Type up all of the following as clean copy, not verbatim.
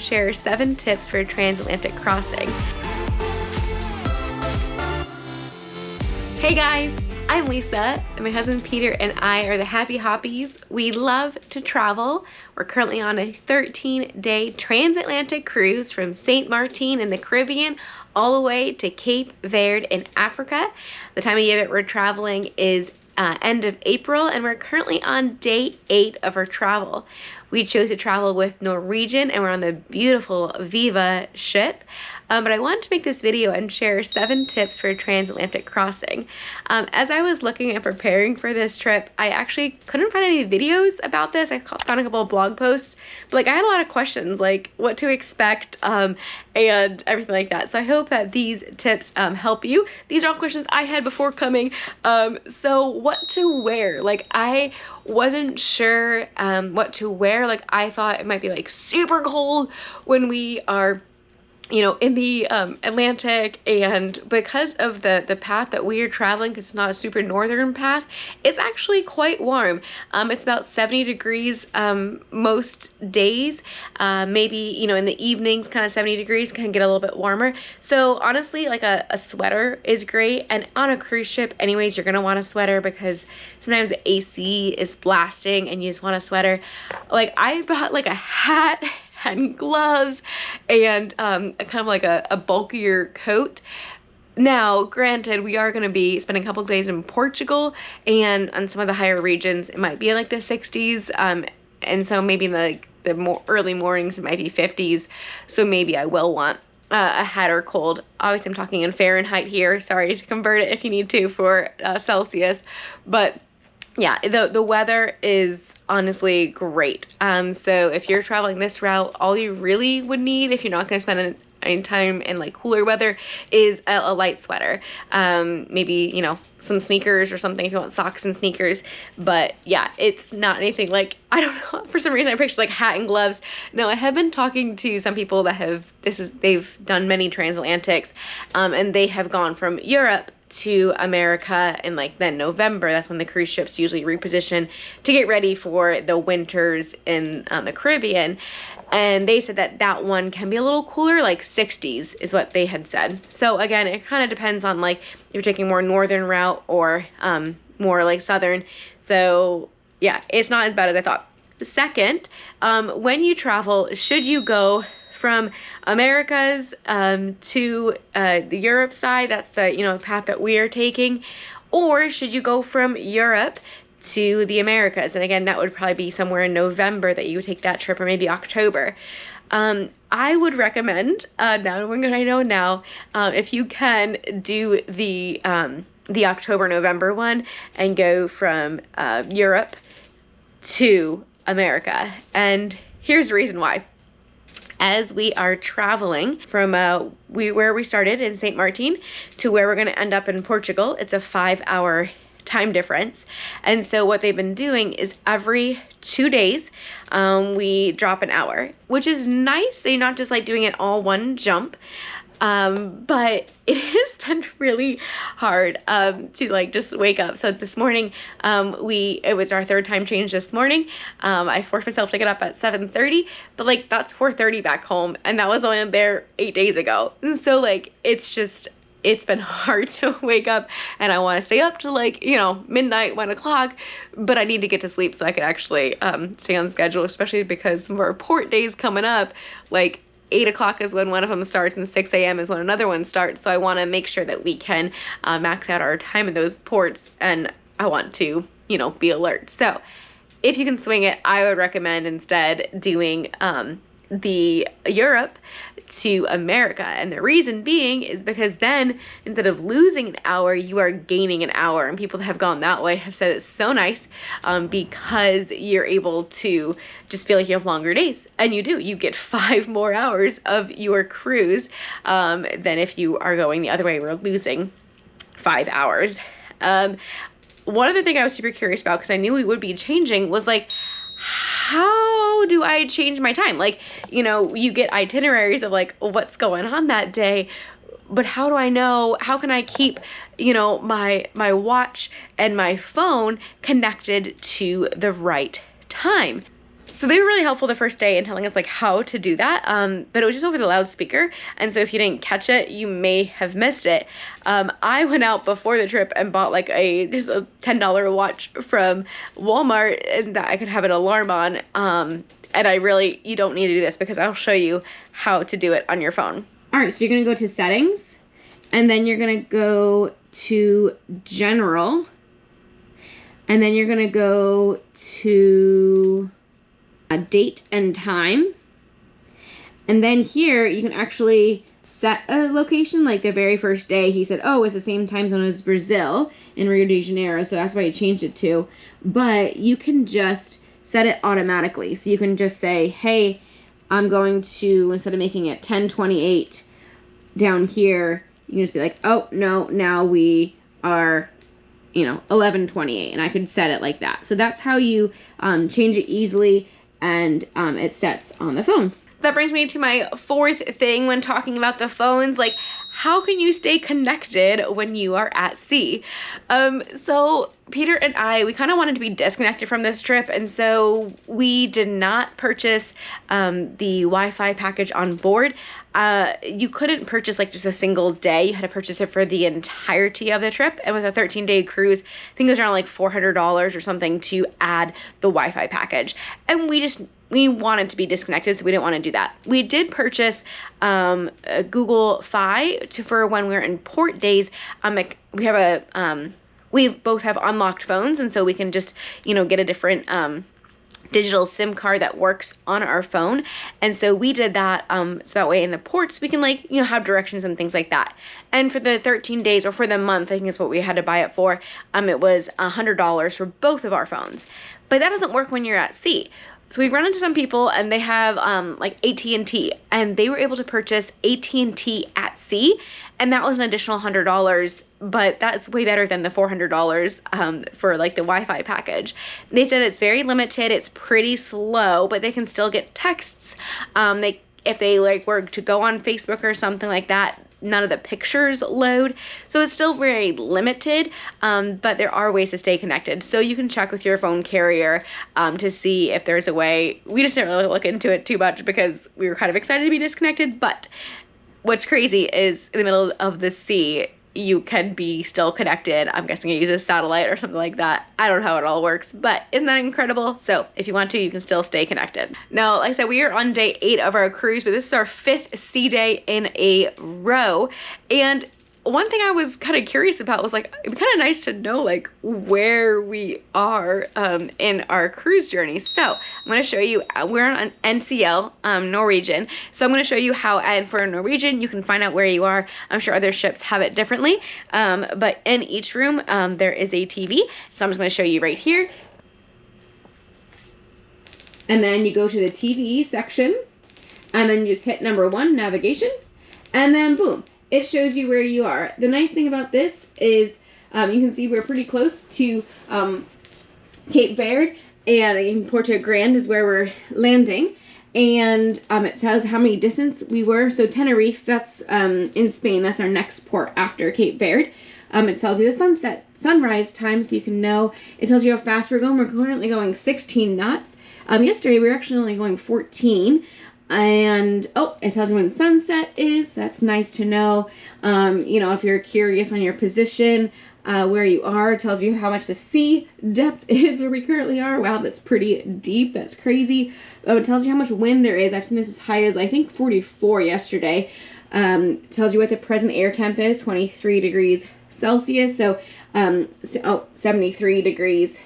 and share 7 tips for a transatlantic crossing. Hey guys, I'm Lisa, and my husband Peter and I are the Happy Hoppies. We love to travel. We're currently on a 13-day transatlantic cruise from St. Martin in the Caribbean all the way to Cape Verde in Africa. The time of year that we're traveling is end of April, and we're currently on day 8 of our travel. We chose to travel with Norwegian, and we're on the beautiful Viva ship. But I wanted to make this video and share 7 tips for a transatlantic crossing. As I was looking and preparing for this trip, I actually couldn't find any videos about this. I found a couple of blog posts, but like I had a lot of questions, like what to expect and everything like that. So I hope that these tips help you. These are all questions I had before coming. So what to wear? Like I wasn't sure what to wear. Like I thought it might be like super cold when we are, you know, in the Atlantic, and because of the path that we are traveling, because it's not a super northern path, it's actually quite warm. It's about 70 degrees most days, maybe, you know, in the evenings, kind of 70 degrees, can get a little bit warmer. So honestly, like a sweater is great, and on a cruise ship anyways, you're gonna want a sweater because sometimes the AC is blasting and you just want a sweater. Like I bought like a hat and gloves and kind of like a bulkier coat. Now, granted, we are going to be spending a couple of days in Portugal, and on some of the higher regions, it might be in like the 60s, and so maybe in the more early mornings, it might be 50s, so maybe I will want a hat or cold. Obviously, I'm talking in Fahrenheit here. Sorry to convert it if you need to for Celsius, but yeah, the weather is honestly great. So if you're traveling this route, all you really would need, if you're not going to spend any time in like cooler weather, is a light sweater. Maybe, you know, some sneakers or something if you want socks and sneakers. But yeah, it's not anything like, I don't know, for some reason I pictured like hat and gloves. No, I have been talking to some people that have, they've done many transatlantics, and they have gone from Europe to America in like then November. That's when the cruise ships usually reposition to get ready for the winters in the Caribbean. And they said that one can be a little cooler, like 60s is what they had said. So again, it kind of depends on like if you're taking more northern route or more like southern. So yeah, it's not as bad as I thought. Second, when you travel, should you go from Americas to the Europe side? That's the, you know, path that we are taking. Or should you go from Europe to the Americas? And again, that would probably be somewhere in November that you would take that trip, or maybe October. I would recommend, now what I know now, if you can do the October-November one and go from Europe to America. And here's the reason why. As we are traveling from where we started in St. Martin to where we're going to end up in Portugal, it's a 5-hour time difference. And so what they've been doing is every 2 days, we drop an hour, which is nice. So you're not just like doing it all one jump. But it has been really hard to like just wake up. So this morning, it was our 3rd time change this morning. I forced myself to get up at 7:30, but like that's 4:30 back home, and that was only there 8 days ago. And so like it's been hard to wake up, and I want to stay up to like, you know, midnight, 1 o'clock, but I need to get to sleep so I can actually stay on schedule, especially because some of our port days coming up, like 8 o'clock is when one of them starts, and 6 a.m. is when another one starts. So I want to make sure that we can max out our time in those ports, and I want to, you know, be alert. So if you can swing it, I would recommend instead doing the Europe to America. And the reason being is because then instead of losing an hour, you are gaining an hour. And people that have gone that way have said it's so nice because you're able to just feel like you have longer days. And you do. You get 5 more hours of your cruise than if you are going the other way. We're losing 5 hours. One other thing I was super curious about, because I knew we would be changing, was like, how do I change my time? Like, you know, you get itineraries of like what's going on that day, but how do I know, how can I keep, you know, my watch and my phone connected to the right time? So they were really helpful the first day in telling us like how to do that, but it was just over the loudspeaker, and so if you didn't catch it, you may have missed it. I went out before the trip and bought like just a $10 watch from Walmart, and that I could have an alarm on, and you don't need to do this because I'll show you how to do it on your phone. All right, so you're gonna go to settings, and then you're gonna go to general, and then you're gonna go to date and time, and then here you can actually set a location. Like the very first day he said, oh, it's the same time zone as Brazil in Rio de Janeiro, so that's why he changed it to. But you can just set it automatically, so you can just say, hey, I'm going to, instead of making it 10:28 down here, you can just be like, oh no, now we are 11:28, and I could set it like that. So that's how you change it easily, and it sets on the phone. That brings me to my fourth thing when talking about the phones, like how can you stay connected when you are at sea? So Peter and I, we kind of wanted to be disconnected from this trip, and so we did not purchase the Wi-Fi package on board. You couldn't purchase like just a single day. You had to purchase it for the entirety of the trip, and with a 13-day cruise, I think it was around like $400 or something to add the Wi-Fi package, and we wanted to be disconnected, so we didn't want to do that. We did purchase a Google Fi for when we're in port days. We both have unlocked phones, and so we can just, get a different digital SIM card that works on our phone. And so we did that, so that way in the ports we can have directions and things like that. And for the 13 days, or for the month, I think is what we had to buy it for, it was $100 for both of our phones. But that doesn't work when you're at sea. So we've run into some people, and they have like AT&T, and they were able to purchase AT&T at sea, and that was an additional $100, but that's way better than the $400 for like the Wi-Fi package. They said it's very limited, it's pretty slow, but they can still get texts. If they were to go on Facebook or something like that, none of the pictures load. So it's still very limited, but there are ways to stay connected. So you can check with your phone carrier to see if there's a way. We just didn't really look into it too much because we were kind of excited to be disconnected. But what's crazy is in the middle of the sea, you can be still connected. I'm guessing it uses satellite or something like that. I don't know how it all works, but isn't that incredible? So if you want to, you can still stay connected. Now, like I said, we are on day 8 of our cruise, but this is our 5th sea day in a row. And one thing I was kind of curious about was it'd be kind of nice to know where we are in our cruise journey. So I'm going to show you, we're on NCL, Norwegian. So I'm going to show you how, and for Norwegian, you can find out where you are. I'm sure other ships have it differently, but in each room there is a TV. So I'm just going to show you right here. And then you go to the TV section, and then you just hit number 1, navigation, and then boom. It shows you where you are. The nice thing about this is you can see we're pretty close to Cape Verde, and in Porto Grande is where we're landing. And it tells how many distance we were. So Tenerife, that's in Spain. That's our next port after Cape Verde. It tells you the sunrise time, so you can know. It tells you how fast we're going. We're currently going 16 knots. Yesterday we were actually only going 14. And it tells you when sunset is. That's nice to know. If you're curious on your position, where you are, it tells you how much the sea depth is where we currently are. Wow, that's pretty deep. That's crazy. It tells you how much wind there is. I've seen this as high as I think 44 yesterday. It tells you what the present air temp is, 23 degrees Celsius. So 73 degrees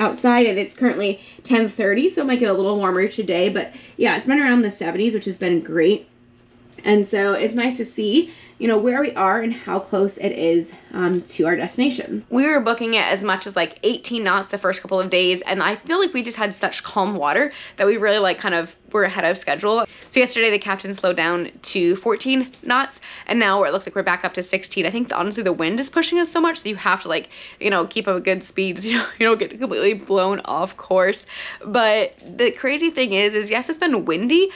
outside, and it's currently 10:30, so it might get a little warmer today, but yeah, it's been around the 70s, which has been great. And so it's nice to see, where we are and how close it is to our destination. We were booking it as much as 18 knots the first couple of days, and I feel like we just had such calm water that we really were ahead of schedule. So yesterday the captain slowed down to 14 knots, and now it looks like we're back up to 16. I think honestly the wind is pushing us so much that you have to keep up a good speed so you don't get completely blown off course. But the crazy thing is yes, it's been windy,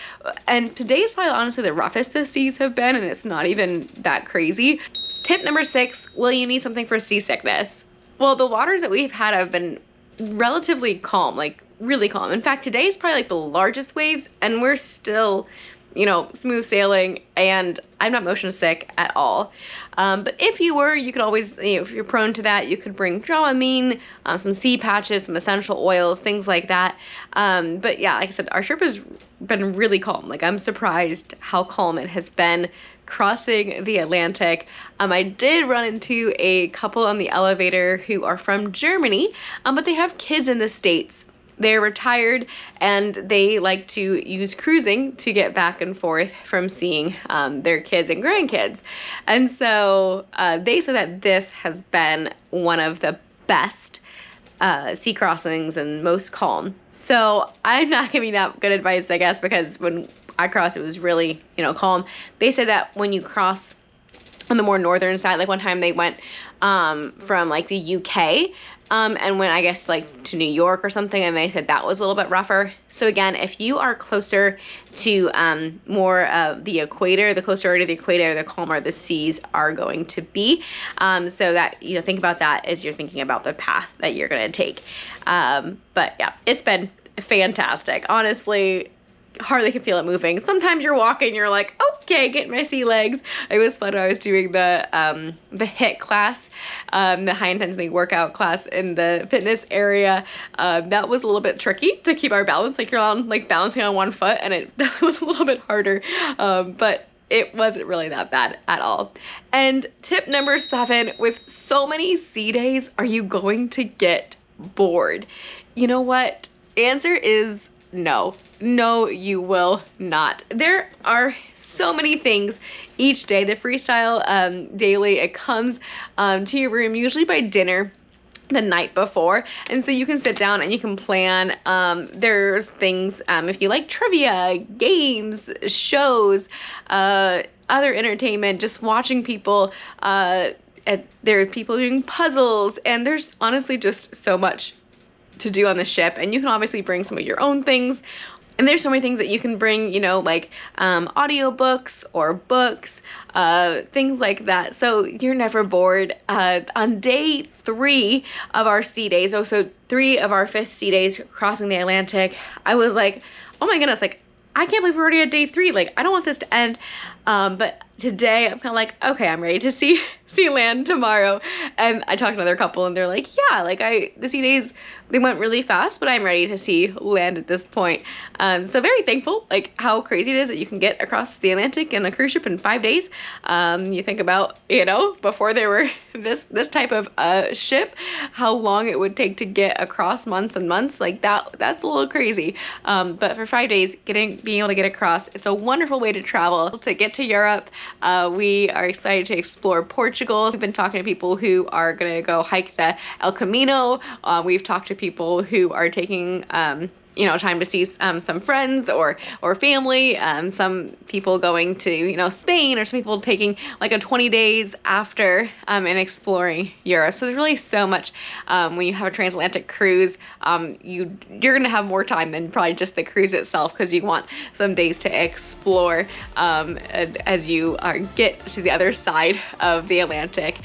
and today is probably honestly the roughest the seas have been, and it's not even that crazy. Tip number 6, will you need something for seasickness? Well, the waters that we've had have been relatively calm, like really calm. In fact, today is probably like the largest waves, and we're still, you know, smooth sailing, and I'm not motion sick at all. But if you were, you could always, you know, if you're prone to that, you could bring Dramamine, some sea patches, some essential oils, things like that. But yeah, like I said, our trip has been really calm. Like, I'm surprised how calm it has been crossing the Atlantic. I did run into a couple on the elevator who are from Germany, but they have kids in the States. They're retired, and they like to use cruising to get back and forth from seeing their kids and grandkids. And so they said that this has been one of the best sea crossings and most calm. So I'm not giving that good advice, I guess, because when I crossed, it was really, you know, calm. They said that when you cross on the more northern side, like one time they went from like the UK and went, I guess, like to New York or something, and they said that was a little bit rougher. So again, if you are closer to more of the equator, the closer to the equator, the calmer the seas are going to be. So that, you know, think about that as you're thinking about the path that you're going to take. But yeah, it's been fantastic. Honestly, hardly can feel it moving. Sometimes you're walking, you're like, okay, getting my sea legs. It was fun when I was doing the HIIT class, the high intensity workout class in the fitness area. That was a little bit tricky to keep our balance. Like, you're on, like, balancing on one foot, and it was a little bit harder. But it wasn't really that bad at all. And tip number 7, with so many sea days, are you going to get bored? You know what? Answer is no. No, you will not. There are so many things each day. The freestyle daily, it comes to your room usually by dinner the night before, and so you can sit down and you can plan. There's things, if you like trivia, games, shows, other entertainment, just watching people. There are people doing puzzles, and there's honestly just so much to do on the ship. And you can obviously bring some of your own things, and there's so many things that you can bring, you know, like audiobooks or books, things like that, so you're never bored. On day 3 of our sea days, so 3 of our 5th sea days crossing the Atlantic, I was like, oh my goodness, like, I can't believe we're already at day 3. Like, I don't want this to end. But today I'm kind of like, okay, I'm ready to see land tomorrow. And I talked to another couple, and they're like, yeah, like, the sea days, they went really fast, but I'm ready to see land at this point. So very thankful, like, how crazy it is that you can get across the Atlantic in a cruise ship in 5 days. You think about, you know, before there were this type of ship, how long it would take to get across, months and months. Like, that's a little crazy. But for 5 days, being able to get across, it's a wonderful way to travel, to get to Europe. We are excited to explore Portugal. We've been talking to people who are gonna go hike the El Camino. We've talked to people who are taking you know, time to see some friends or family, some people going to, you know, Spain, or some people taking like a 20 days after and exploring Europe. So there's really so much when you have a transatlantic cruise. You're gonna have more time than probably just the cruise itself, because you want some days to explore as you get to the other side of the Atlantic,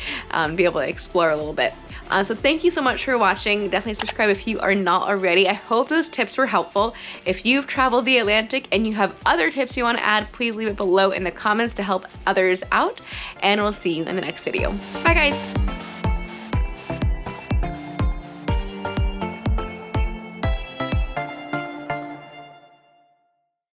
be able to explore a little bit. So thank you so much for watching. Definitely subscribe if you are not already. I hope those tips were helpful. If you've traveled the Atlantic and you have other tips you want to add, please leave it below in the comments to help others out. And we'll see you in the next video. Bye, guys.